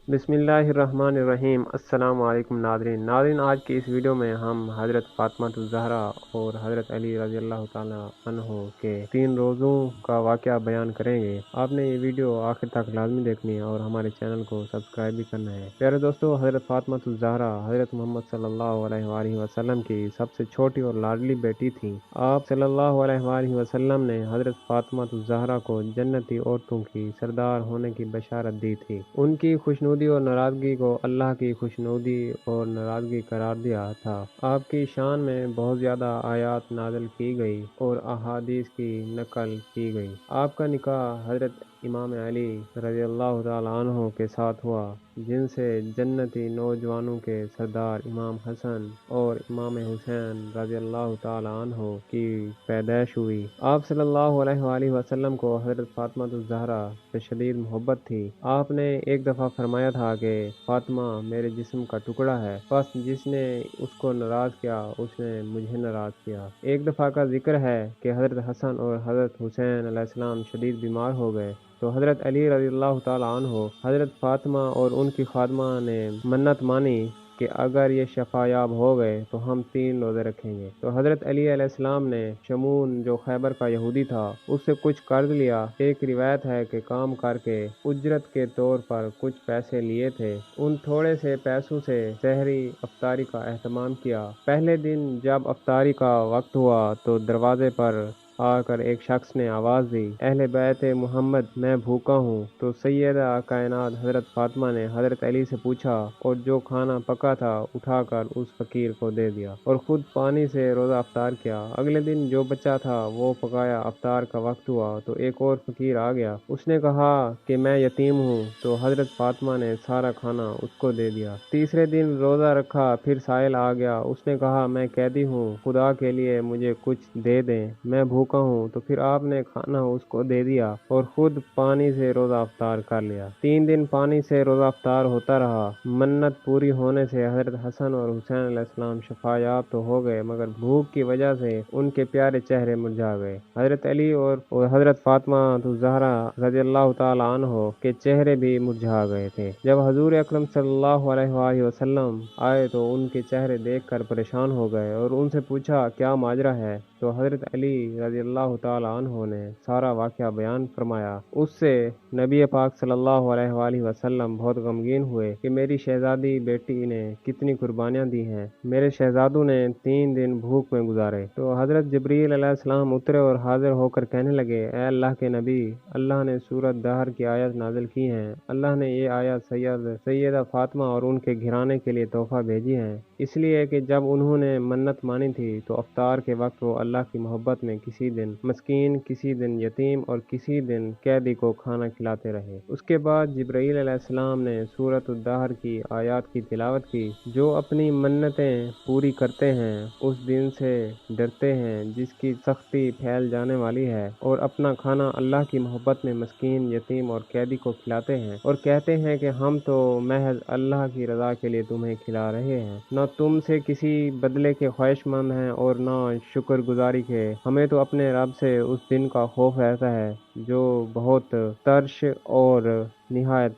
बिस्मिल्लाहिर्रहमानिर्रहीम। अस्सलाम वालेकुम नाज़रीन, आज की इस वीडियो में हम हज़रत फ़ातिमा ज़हरा और हज़रत अली रज़ी अल्लाह ताला अन्हो के 3 रोज़ों का वाक़या बयान करेंगे। आपने ये वीडियो आखिर तक लाजमी देखनी है और हमारे चैनल को सब्सक्राइब भी करना है। प्यारे दोस्तों, हज़रत फ़ातिमा ज़हरा हज़रत मोहम्मद सल्लल्लाहु अलैहि वसल्लम की सबसे छोटी और लाडली बेटी थी। आप सल्लल्लाहु अलैहि वसल्लम ने हज़रत फ़ातिमा ज़हरा को जन्नती औरतों की सरदार होने की बशारत दी थी। उनकी खुशनुदी और नाराज़गी को अल्लाह की खुशनुदी और नाराज़गी करार दिया था। आपकी शान में बहुत ज़्यादा आयात नाज़िल की गई और अहादीस की नकल की गई। आपका निकाह हज़रत इमाम अली रज़ियल्लाहु ताला अन्हु के साथ हुआ, जिनसे जन्नती नौजवानों के सरदार इमाम हसन और इमाम हुसैन रज़ियल्लाहु ताला अन्हु की पैदाइश हुई। आप सल्लल्लाहु अलैहि वसल्लम को हज़रत फ़ातिमा ज़हरा से शदीद मोहब्बत थी। आपने एक दफ़ा फरमाया था कि फ़ातिमा मेरे जिस्म का टुकड़ा है, बस जिसने उसको नाराज़ किया उसने मुझे नाराज़ किया। एक दफ़ा का जिक्र है कि हज़रत हसन और हज़रत हुसैन अलैहिस्सलाम शदीद बीमार हो गए, तो हज़रत अली रज़ियल्लाहु ताला अन्हु हज़रत फ़ातिमा और उनकी खादमा ने मन्नत मानी कि अगर ये शफायाब हो गए तो हम 3 रोज़े रखेंगे। तो हज़रत अली अलैहिस्सलाम ने शमून जो खैबर का यहूदी था उससे कुछ कर्ज लिया। एक रिवायत है कि काम करके उजरत के तौर पर कुछ पैसे लिए थे। उन थोड़े से पैसों से सहरी अफ्तारी का एहतमाम किया। पहले दिन जब अफ्तारी का वक्त हुआ तो दरवाजे पर आकर एक शख्स ने आवाज़ दी, अहले बैत मोहम्मद, मैं भूखा हूँ। तो सैयदा कायनात हज़रत फ़ातिमा ने हज़रत अली से पूछा और जो खाना पका था उठाकर उस फ़कीर को दे दिया और ख़ुद पानी से रोज़ा अफ्तार किया। अगले दिन जो बचा था वो पकाया। अफ्तार का वक्त हुआ तो एक और फ़कीर आ गया। उसने कहा कि मैं यतीम हूँ, तो हज़रत फ़ातिमा ने सारा खाना उसको दे दिया। तीसरे दिन रोज़ा रखा, फिर साइल आ गया। उसने कहा मैं कैदी हूँ, खुदा के लिए मुझे कुछ दे दें, मैं भूखा हूँ। तो फिर आपने खाना उसको दे दिया और खुद पानी से रोज़ा अफ्तार कर लिया। 3 दिन पानी से रोज़ा अफ्तार होता रहा। मन्नत पूरी होने से हज़रत हसन और हुसैन अलैहिस्सलाम शफायाब तो हो गए, मगर भूख की वजह से उनके प्यारे चेहरे मुरझा गए। हज़रत अली और हज़रत फ़ातिमा ज़हरा रज़ियल्लाहु ताला अन्हो के चेहरे भी मुरझा गए थे। जब हज़ूर अकरम सल्लल्लाहु अलैहि वसल्लम आए तो उनके चेहरे देखकर परेशान हो गए और उनसे पूछा क्या माजरा है। तो हज़रत अली रज़ियल्लाहु ताला अन्हो ने सारा वाक़या बयान फरमाया। उससे नबी पाक सल्लल्लाहु अलैहि वसल्लम बहुत गमगीन हुए कि मेरी शहज़ादी बेटी ने कितनी कुर्बानियाँ दी हैं। मेरे शहज़ादों ने 3 दिन भूख में गुजारे। तो हज़रत जिब्रील अलैहिस्सलाम उतरे और हाजिर होकर कहने लगे, ए अल्लाह के नबी, अल्लाह ने सूरत दहर की आयत नाजिल की हैं। अल्लाह ने ये आयत सैयदा फ़ातिमा और उनके घराने के लिए तोहफ़ा भेजी है, इसलिए कि जब उन्होंने मन्नत मानी थी तो अफ्तार के वक्त वो अल्लाह की मोहब्बत में किसी दिन मस्कीन, किसी दिन यतीम और किसी दिन कैदी को खाना खिलाते रहे। उसके बाद जिब्राईल अलैहिस्सलाम ने सूरत दहर की आयत की तिलावत की। जो अपनी मन्नतें पूरी करते हैं उस दिन से डरते हैं जिसकी सख्ती फैल जाने वाली है, और अपना खाना अल्लाह की मोहब्बत में मस्कीन, यतीम और कैदी को खिलाते हैं और कहते हैं कि हम तो महज अल्लाह की रज़ा के लिए तुम्हें खिला रहे हैं, न तुमसे किसी बदले के ख्वाहिशमंद हैं और न शुक्रगुजारी के। हमें तो अपने रब से उस दिन का खौफ रहता है जो बहुत तर्श और निहायत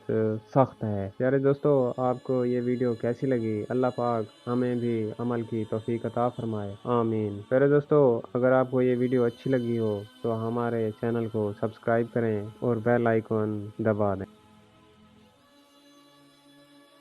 सख्त है। प्यारे दोस्तों, आपको ये वीडियो कैसी लगी? अल्लाह पाक हमें भी अमल की तौफीक अता फरमाए, आमीन। प्यारे दोस्तों, अगर आपको ये वीडियो अच्छी लगी हो तो हमारे चैनल को सब्सक्राइब करें और बेल आइकन दबा दें।